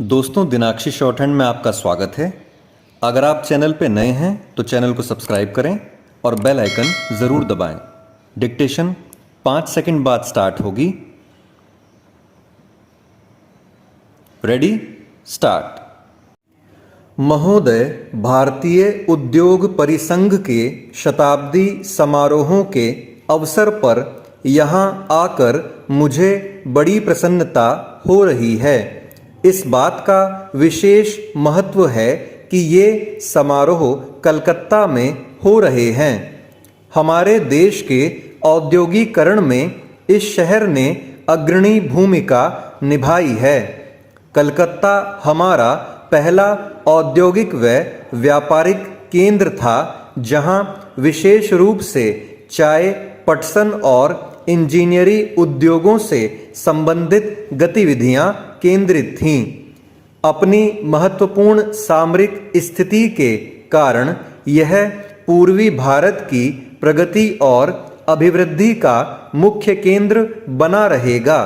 दोस्तों, दिनाक्षी short hand में आपका स्वागत है। अगर आप चैनल पे नए हैं तो चैनल को सब्सक्राइब करें और बेल आइकन ज़रूर दबाएं। डिक्टेशन 5 सेकंड बाद स्टार्ट होगी। Ready, start. महोदय, भारतीय उद्योग परिसंघ के शताब्दी समारोहों के अवसर पर यहाँ आकर मुझे बड़ी प्रसन्नता हो रही है। इस बात का विशेष महत्व है कि ये समारोह कलकत्ता में हो रहे हैं। हमारे देश के औद्योगीकरण में इस शहर ने अग्रणी भूमिका निभाई है। कलकत्ता हमारा पहला औद्योगिक व व्यापारिक केंद्र था, जहां विशेष रूप से चाय, पटसन और इंजीनियरिंग उद्योगों से संबंधित गतिविधियां केंद्रित थीं। अपनी महत्वपूर्ण सामरिक स्थिति के कारण यह पूर्वी भारत की प्रगति और अभिवृद्धि का मुख्य केंद्र बना रहेगा।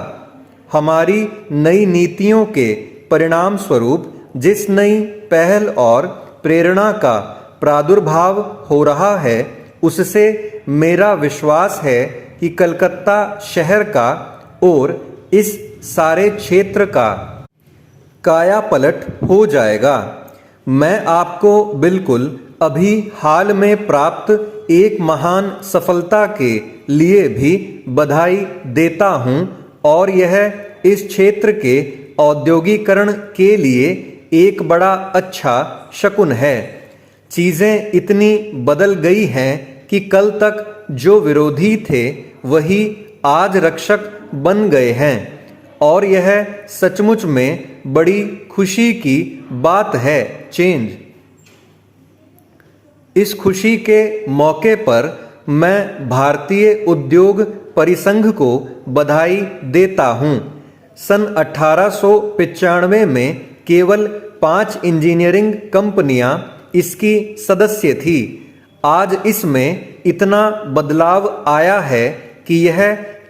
हमारी नई नीतियों के परिणाम स्वरूप जिस नई पहल और प्रेरणा का प्रादुर्भाव हो रहा है, उससे मेरा विश्वास है कि कलकत्ता शहर का और इस सारे क्षेत्र का कायापलट हो जाएगा। मैं आपको बिल्कुल अभी हाल में प्राप्त एक महान सफलता के लिए भी बधाई देता हूं, और यह इस क्षेत्र के औद्योगीकरण के लिए एक बड़ा अच्छा शकुन है। चीज़ें इतनी बदल गई हैं कि कल तक जो विरोधी थे वही आज रक्षक बन गए हैं, और यह सचमुच में बड़ी खुशी की बात है। चेंज। इस खुशी के मौके पर मैं भारतीय उद्योग परिसंघ को बधाई देता हूं। सन 1895 में केवल 5 इंजीनियरिंग कंपनियां इसकी सदस्य थी। आज इसमें इतना बदलाव आया है कि यह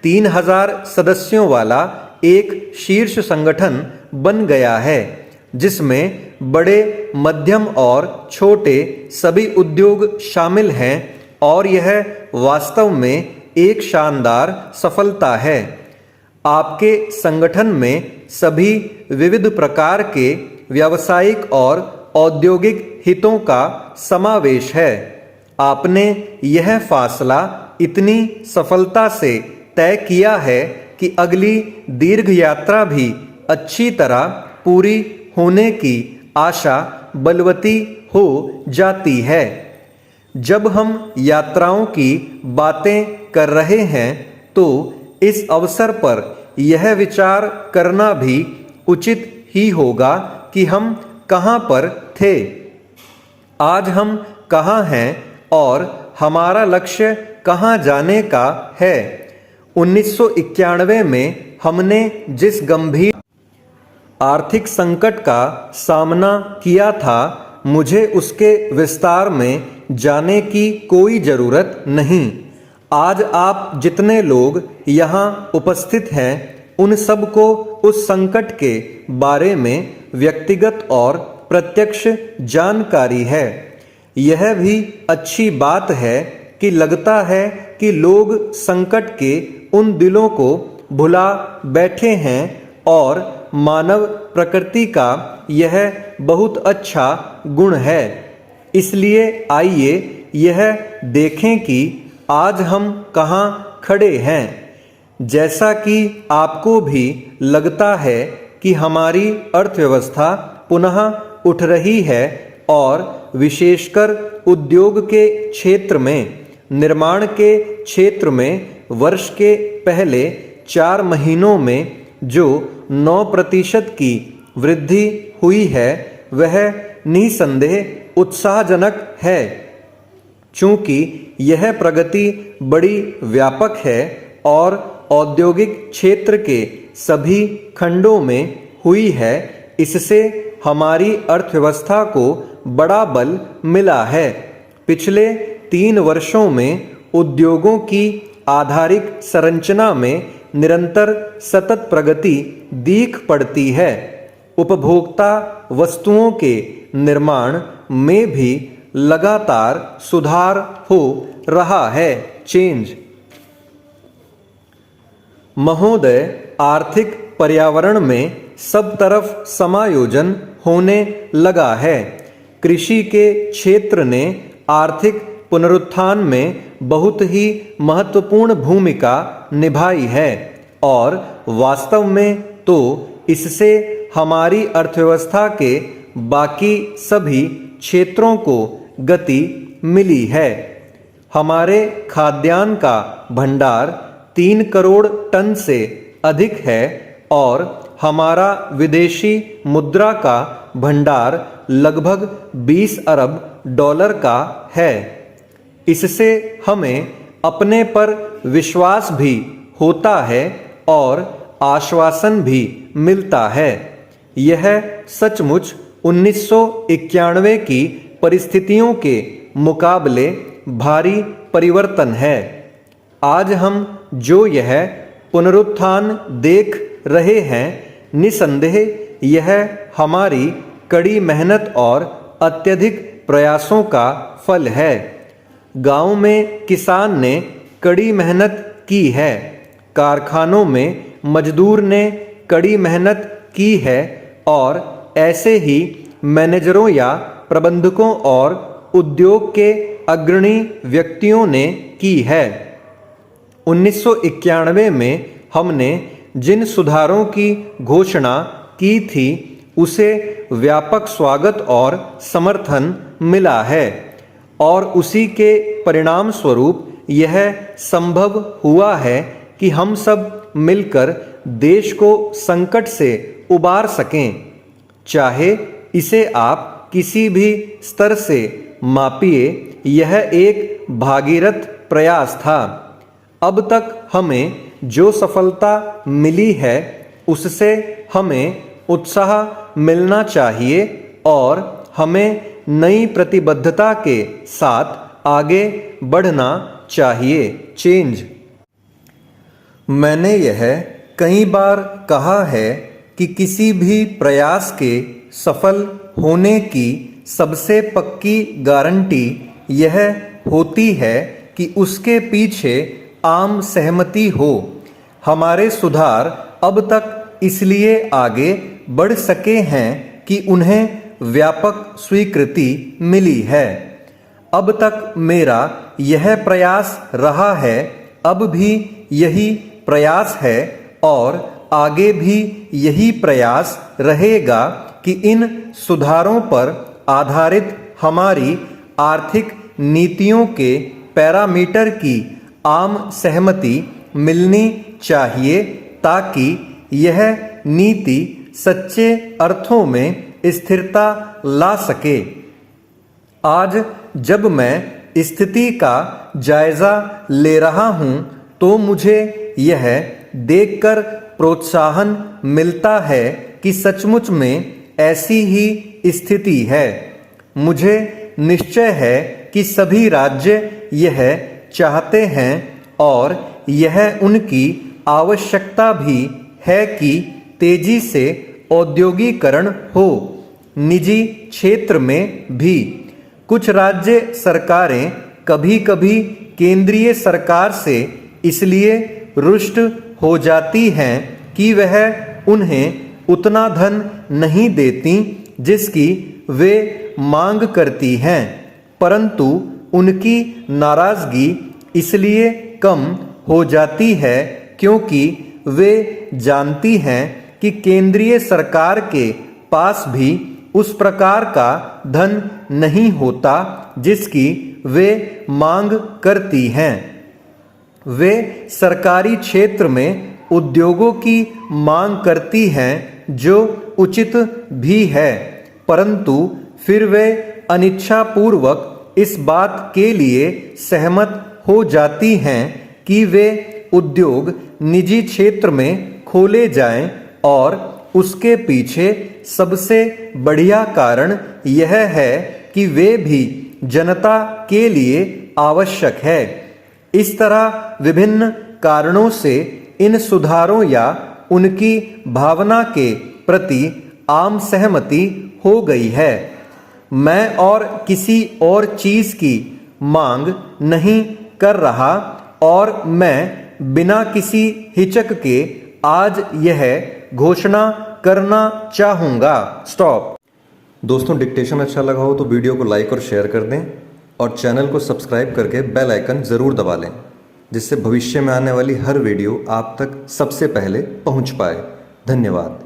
3000 सदस्यों वाला एक शीर्ष संगठन बन गया है, जिसमें बड़े, मध्यम और छोटे सभी उद्योग शामिल हैं, और यह वास्तव में एक शानदार सफलता है। आपके संगठन में सभी विविध प्रकार के व्यावसायिक और औद्योगिक हितों का समावेश है। आपने यह फासला इतनी सफलता से तय किया है कि अगली दीर्घ यात्रा भी अच्छी तरह पूरी होने की आशा बलवती हो जाती है। जब हम यात्राओं की बातें कर रहे हैं तो इस अवसर पर यह विचार करना भी उचित ही होगा कि हम कहाँ पर थे, आज हम कहाँ हैं और हमारा लक्ष्य कहाँ जाने का है। 1991 में हमने जिस गंभीर आर्थिक संकट का सामना किया था, मुझे उसके विस्तार में जाने की कोई ज़रूरत नहीं। आज आप जितने लोग यहाँ उपस्थित हैं, उन सब को उस संकट के बारे में व्यक्तिगत और प्रत्यक्ष जानकारी है। यह भी अच्छी बात है कि लगता है कि लोग संकट के उन दिनों को भुला बैठे हैं, और मानव प्रकृति का यह बहुत अच्छा गुण है। इसलिए आइए यह देखें कि आज हम कहाँ खड़े हैं। जैसा कि आपको भी लगता है कि हमारी अर्थव्यवस्था पुनः उठ रही है, और विशेषकर उद्योग के क्षेत्र में, निर्माण के क्षेत्र में वर्ष के पहले 4 महीनों में जो 9% की वृद्धि हुई है, वह निसंदेह उत्साहजनक है। चूंकि यह प्रगति बड़ी व्यापक है और औद्योगिक क्षेत्र के सभी खंडों में हुई है, इससे हमारी अर्थव्यवस्था को बड़ा बल मिला है। पिछले 3 वर्षों में उद्योगों की आधारिक संरचना में निरंतर सतत प्रगति दीख पड़ती है। उपभोक्ता वस्तुओं के निर्माण में भी लगातार सुधार हो रहा है। चेंज। महोदय, आर्थिक पर्यावरण में सब तरफ समायोजन होने लगा है। कृषि के क्षेत्र ने आर्थिक पुनरुत्थान में बहुत ही महत्वपूर्ण भूमिका निभाई है और वास्तव में तो इससे हमारी अर्थव्यवस्था के बाकी सभी क्षेत्रों को गति मिली है। हमारे खाद्यान्न का भंडार 3 करोड़ टन से अधिक है और हमारा विदेशी मुद्रा का भंडार लगभग 20 अरब डॉलर का है। इससे हमें अपने पर विश्वास भी होता है और आश्वासन भी मिलता है। यह सचमुच 1991 की परिस्थितियों के मुकाबले भारी परिवर्तन है। आज हम जो यह पुनरुत्थान देख रहे हैं, निसंदेह यह हमारी कड़ी मेहनत और अत्यधिक प्रयासों का फल है। गांव में किसान ने कड़ी मेहनत की है, कारखानों में मजदूर ने कड़ी मेहनत की है और ऐसे ही मैनेजरों या प्रबंधकों और उद्योग के अग्रणी व्यक्तियों ने की है। 1991 में हमने जिन सुधारों की घोषणा की थी, उसे व्यापक स्वागत और समर्थन मिला है और उसी के परिणाम स्वरूप यह संभव हुआ है कि हम सब मिलकर देश को संकट से उबार सकें। चाहे इसे आप किसी भी स्तर से मापिए, यह एक भागीरथ प्रयास था। अब तक हमें जो सफलता मिली है, उससे हमें उत्साह मिलना चाहिए और हमें नई प्रतिबद्धता के साथ आगे बढ़ना चाहिए। चेंज। मैंने यह कई बार कहा है कि किसी भी प्रयास के सफल होने की सबसे पक्की गारंटी यह होती है कि उसके पीछे आम सहमति हो। हमारे सुधार अब तक इसलिए आगे बढ़ सके हैं कि उन्हें व्यापक स्वीकृति मिली है। अब तक मेरा यह प्रयास रहा है, अब भी यही प्रयास है और आगे भी यही प्रयास रहेगा कि इन सुधारों पर आधारित हमारी आर्थिक नीतियों के पैरामीटर की आम सहमति मिलनी चाहिए, ताकि यह नीति सच्चे अर्थों में स्थिरता ला सके। आज जब मैं स्थिति का जायजा ले रहा हूं, तो मुझे यह देखकर प्रोत्साहन मिलता है कि सचमुच में ऐसी ही स्थिति है। मुझे निश्चय है कि सभी राज्य यह चाहते हैं और यह उनकी आवश्यकता भी है कि तेजी से औद्योगिकरण हो। निजी क्षेत्र में भी कुछ राज्य सरकारें कभी-कभी केंद्रीय सरकार से इसलिए रुष्ट हो जाती हैं कि वह उन्हें उतना धन नहीं देती जिसकी वे मांग करती हैं, परंतु उनकी नाराजगी इसलिए कम हो जाती है क्योंकि वे जानती हैं कि केंद्रीय सरकार के पास भी उस प्रकार का धन नहीं होता जिसकी वे मांग करती हैं। वे सरकारी क्षेत्र में उद्योगों की मांग करती हैं जो उचित भी है, परंतु फिर वे अनिच्छापूर्वक इस बात के लिए सहमत हो जाती हैं कि वे उद्योग निजी क्षेत्र में खोले जाएं और उसके पीछे सबसे बढ़िया कारण यह है कि वे भी जनता के लिए आवश्यक है। इस तरह विभिन्न कारणों से इन सुधारों या उनकी भावना के प्रति आम सहमति हो गई है। मैं और किसी और चीज की मांग नहीं कर रहा और मैं बिना किसी हिचक के आज यह घोषणा करना चाहूंगा। स्टॉप। दोस्तों, डिक्टेशन अच्छा लगा हो तो वीडियो को लाइक और शेयर कर दें और चैनल को सब्सक्राइब करके बेल आइकन ज़रूर दबा लें, जिससे भविष्य में आने वाली हर वीडियो आप तक सबसे पहले पहुंच पाए। धन्यवाद।